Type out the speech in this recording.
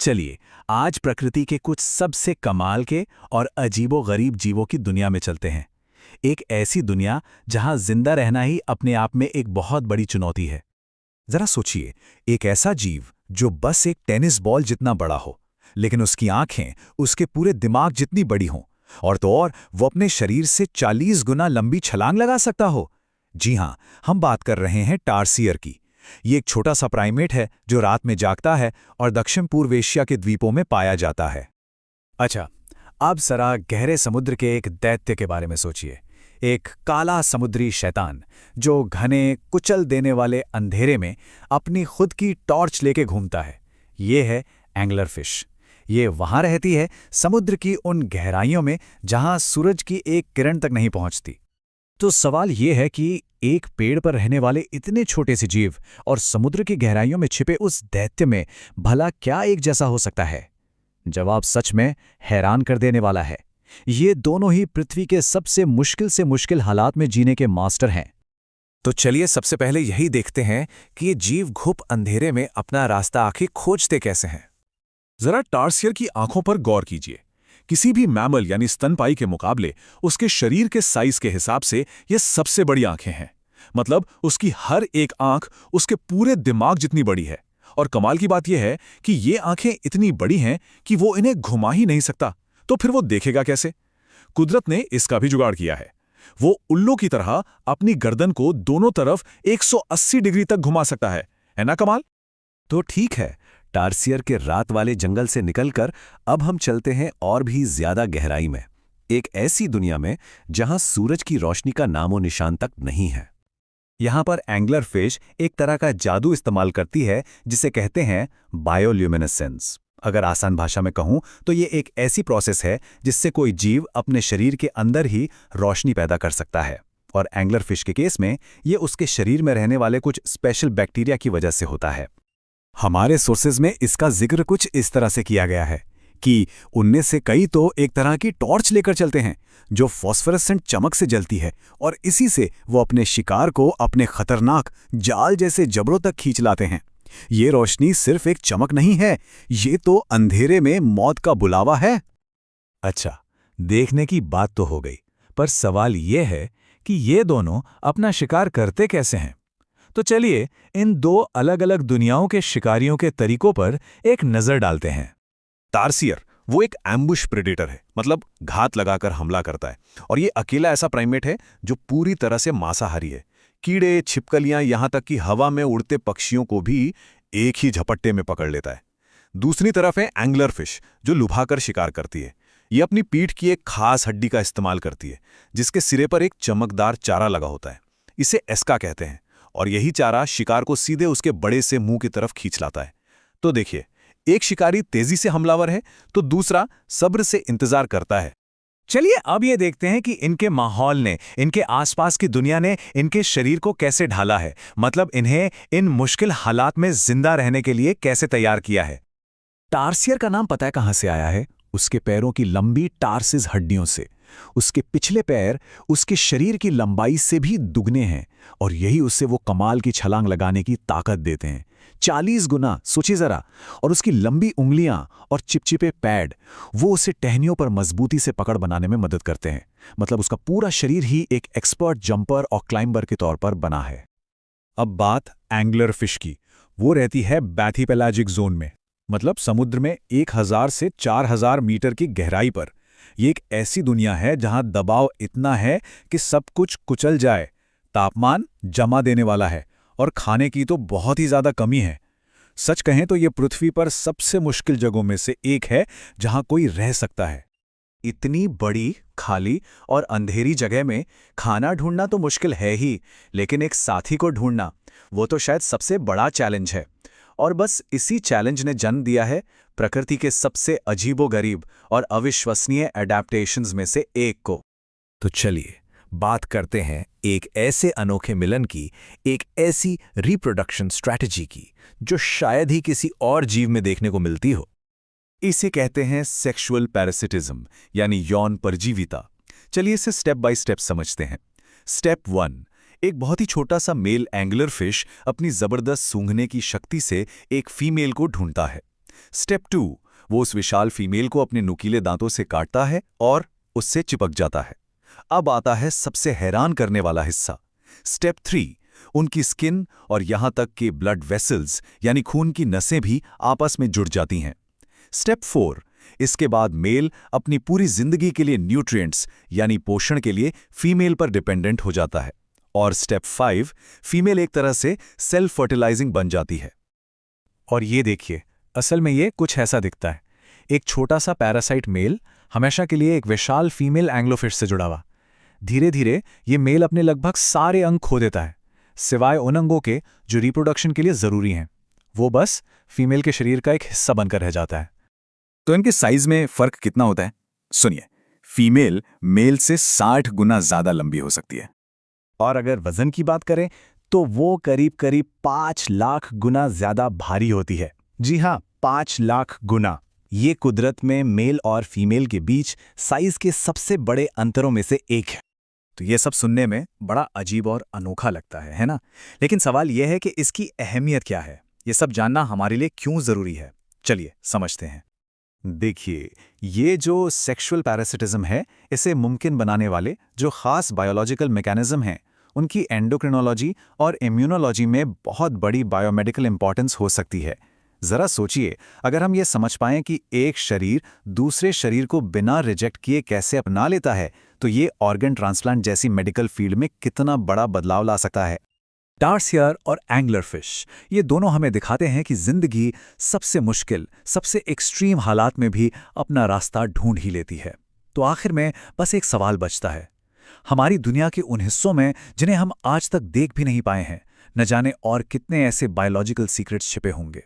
चलिए आज प्रकृति के कुछ सबसे कमाल के और अजीबोगरीब जीवों की दुनिया में चलते हैं। एक ऐसी दुनिया जहां जिंदा रहना ही अपने आप में एक बहुत बड़ी चुनौती है। जरा सोचिए, एक ऐसा जीव जो बस एक टेनिस बॉल जितना बड़ा हो, लेकिन उसकी आंखें उसके पूरे दिमाग जितनी बड़ी हों, और तो और वो अपने शरीर से 40 गुना लंबी छलांग लगा सकता हो। जी हां, हम बात कर रहे हैं टारसियर की। ये एक छोटा सा प्राइमेट है जो रात में जागता है और दक्षिण पूर्व एशिया के द्वीपों में पाया जाता है। अच्छा, अब जरा गहरे समुद्र के एक दैत्य के बारे में सोचिए। एक काला समुद्री शैतान जो घने कुचल देने वाले अंधेरे में अपनी खुद की टॉर्च लेके घूमता है। ये है एंगलर फिश। ये वहां रहती है समुद्र की उन गहराइयों में जहां सूरज की एक किरण तक नहीं पहुंचती। तो सवाल ये है कि एक पेड़ पर रहने वाले इतने छोटे से जीव और समुद्र की गहराइयों में छिपे उस दैत्य में भला क्या एक जैसा हो सकता है? जवाब सच में हैरान कर देने वाला है। ये दोनों ही पृथ्वी के सबसे मुश्किल हालात में जीने के मास्टर हैं। तो चलिए सबसे पहले यही देखते हैं कि ये जीव घुप अंधेरे में अपना रास्ता आखिर खोजते कैसे हैं। जरा टारसियर की आंखों पर गौर कीजिए। किसी भी मैमल यानी स्तनपाई के मुकाबले उसके शरीर के साइज के हिसाब से ये सबसे बड़ी आंखें हैं। मतलब उसकी हर एक आंख उसके पूरे दिमाग जितनी बड़ी है। और कमाल की बात यह है कि ये आंखें इतनी बड़ी हैं कि वो इन्हें घुमा ही नहीं सकता, तो फिर वो देखेगा कैसे? कुदरत ने इसका भी जुगाड़ किया है। वो उल्लू की तरह अपनी गर्दन को दोनों तरफ 180 डिग्री तक घुमा सकता है ना कमाल? तो ठीक है, टारसियर के रात वाले जंगल से निकलकर अब हम चलते हैं और भी ज्यादा गहराई में, एक ऐसी दुनिया में जहां सूरज की रोशनी का नामो निशान तक नहीं है। यहां पर एंगलर फिश एक तरह का जादू इस्तेमाल करती है जिसे कहते हैं बायोल्यूमिनेसेंस। अगर आसान भाषा में कहूं तो ये एक ऐसी प्रोसेस है जिससे कोई जीव अपने शरीर के अंदर ही रोशनी पैदा कर सकता है। और एंगलर फिश के केस में ये उसके शरीर में रहने वाले कुछ स्पेशल बैक्टीरिया की वजह से होता है। हमारे सोर्सेज में इसका जिक्र कुछ इस तरह से किया गया है कि उनमें से कई तो एक तरह की टॉर्च लेकर चलते हैं जो फॉस्फोरेसेंट चमक से जलती है, और इसी से वो अपने शिकार को अपने खतरनाक जाल जैसे जबड़ों तक खींच लाते हैं। ये रोशनी सिर्फ एक चमक नहीं है, ये तो अंधेरे में मौत का बुलावा है। अच्छा, देखने की बात तो हो गई, पर सवाल ये है कि ये दोनों अपना शिकार करते कैसे हैं? तो चलिए इन दो अलग अलग दुनियाओं के शिकारियों के तरीकों पर एक नजर डालते हैं। टारसियर वो एक एम्बुश प्रेडेटर है, मतलब घात लगाकर हमला करता है। और ये अकेला ऐसा प्राइमेट है जो पूरी तरह से मांसाहारी है। कीड़े, छिपकलियां, यहां तक कि हवा में उड़ते पक्षियों को भी एक ही झपट्टे में पकड़ लेता है। दूसरी तरफ है एंगलर फिश जो लुभाकर शिकार करती है। ये अपनी पीठ की एक खास हड्डी का इस्तेमाल करती है जिसके सिरे पर एक चमकदार चारा लगा होता है। इसे एस्का कहते हैं, और यही चारा शिकार को सीधे उसके बड़े से मुंह की तरफ खींच लाता है। तो देखिए, एक शिकारी तेजी से हमलावर है तो दूसरा सब्र से इंतजार करता है। चलिए अब ये देखते हैं कि इनके माहौल ने, इनके आसपास की दुनिया ने इनके शरीर को कैसे ढाला है, मतलब इन्हें इन मुश्किल हालात में जिंदा रहने के लिए कैसे तैयार किया है। टारसियर का नाम पता है कहां से आया है? उसके पैरों की लंबी टारसिस हड्डियों से। उसके पिछले पैर उसके शरीर की लंबाई से भी दुगने हैं, और यही उससे वो कमाल की छलांग लगाने की ताकत देते हैं, 40 गुना। सोचिए जरा। और उसकी लंबी उंगलियां और चिपचिपे पैड वो उसे टहनियों पर मजबूती से पकड़ बनाने में मदद करते हैं। मतलब उसका पूरा शरीर ही एक एक्सपर्ट जंपर और क्लाइंबर के तौर पर बना है। अब बात एंगलर फिश की। वो रहती है बैथीपेलाजिक जोन में, मतलब समुद्र में 1000 से 4000 मीटर की गहराई पर। ये एक ऐसी दुनिया है जहां दबाव इतना है कि सब कुछ कुचल जाए, तापमान जमा देने वाला है, और खाने की तो बहुत ही ज्यादा कमी है। सच कहें तो ये पृथ्वी पर सबसे मुश्किल जगहों में से एक है जहां कोई रह सकता है। इतनी बड़ी, खाली और अंधेरी जगह में खाना ढूंढना तो मुश्किल है ही, लेकिन एक साथी को ढूंढना वो तो शायद सबसे बड़ा चैलेंज है। और बस इसी चैलेंज ने जन्म दिया है प्रकृति के सबसे अजीबोगरीब और अविश्वसनीय एडेप्टेशंस में से एक को। तो चलिए बात करते हैं एक ऐसे अनोखे मिलन की, एक ऐसी रिप्रोडक्शन स्ट्रैटेजी की जो शायद ही किसी और जीव में देखने को मिलती हो। इसे कहते हैं सेक्सुअल पैरासिटिज्म, यानी यौन परजीविता। चलिए इसे स्टेप बाय स्टेप समझते हैं। स्टेप 1, एक बहुत ही छोटा सा मेल एंगलर फिश अपनी जबरदस्त सूंघने की शक्ति से एक फीमेल को ढूंढता है। स्टेप 2, वो उस विशाल फीमेल को अपने नुकीले दांतों से काटता है और उससे चिपक जाता है। अब आता है सबसे हैरान करने वाला हिस्सा। स्टेप 3, उनकी स्किन और यहां तक कि ब्लड वेसल्स यानी खून की नसें भी आपस में जुड़ जाती हैं। स्टेप 4, इसके बाद मेल अपनी पूरी जिंदगी के लिए न्यूट्रिएंट्स यानी पोषण के लिए फीमेल पर डिपेंडेंट हो जाता है। और स्टेप 5, फीमेल एक तरह से सेल्फ फर्टिलाइजिंग बन जाती है। और ये देखिए, असल में ये कुछ ऐसा दिखता है। एक छोटा सा पैरासाइट मेल हमेशा के लिए एक विशाल फीमेल एंग्लोफिश से जुड़ा हुआ। धीरे धीरे ये मेल अपने लगभग सारे अंग खो देता है, सिवाय उन अंगों के जो रिप्रोडक्शन के लिए जरूरी हैं। वो बस फीमेल के शरीर का एक हिस्सा बनकर रह जाता है। तो इनके साइज में फर्क कितना होता है? सुनिए, फीमेल मेल से 60 गुना ज्यादा लंबी हो सकती है। और अगर वजन की बात करें तो वो करीब करीब 5 लाख गुना ज्यादा भारी होती है। जी हाँ, 5 लाख गुना। ये कुदरत में मेल और फीमेल के बीच साइज के सबसे बड़े अंतरों में से एक है। तो ये सब सुनने में बड़ा अजीब और अनोखा लगता है ना? लेकिन सवाल यह है कि इसकी अहमियत क्या है? ये सब जानना हमारे लिए क्यों जरूरी है? चलिए समझते हैं। देखिए, ये जो सेक्सुअल पैरासिटिज्म है, इसे मुमकिन बनाने वाले जो खास बायोलॉजिकल मैकेनिज्म हैं, उनकी एंडोक्रिनोलॉजी और इम्यूनोलॉजी में बहुत बड़ी बायोमेडिकल इंपॉर्टेंस हो सकती है। जरा सोचिए, अगर हम ये समझ पाएं कि एक शरीर दूसरे शरीर को बिना रिजेक्ट किए कैसे अपना लेता है, तो ये ऑर्गन ट्रांसप्लांट जैसी मेडिकल फील्ड में कितना बड़ा बदलाव ला सकता है। टार्सियर और एंगलर फिश, ये दोनों हमें दिखाते हैं कि जिंदगी सबसे मुश्किल, सबसे एक्सट्रीम हालात में भी अपना रास्ता ढूंढ ही लेती है। तो आखिर में बस एक सवाल बचता है, हमारी दुनिया के उन हिस्सों में जिन्हें हम आज तक देख भी नहीं पाए हैं, न जाने और कितने ऐसे बायोलॉजिकल सीक्रेट्स छिपे होंगे।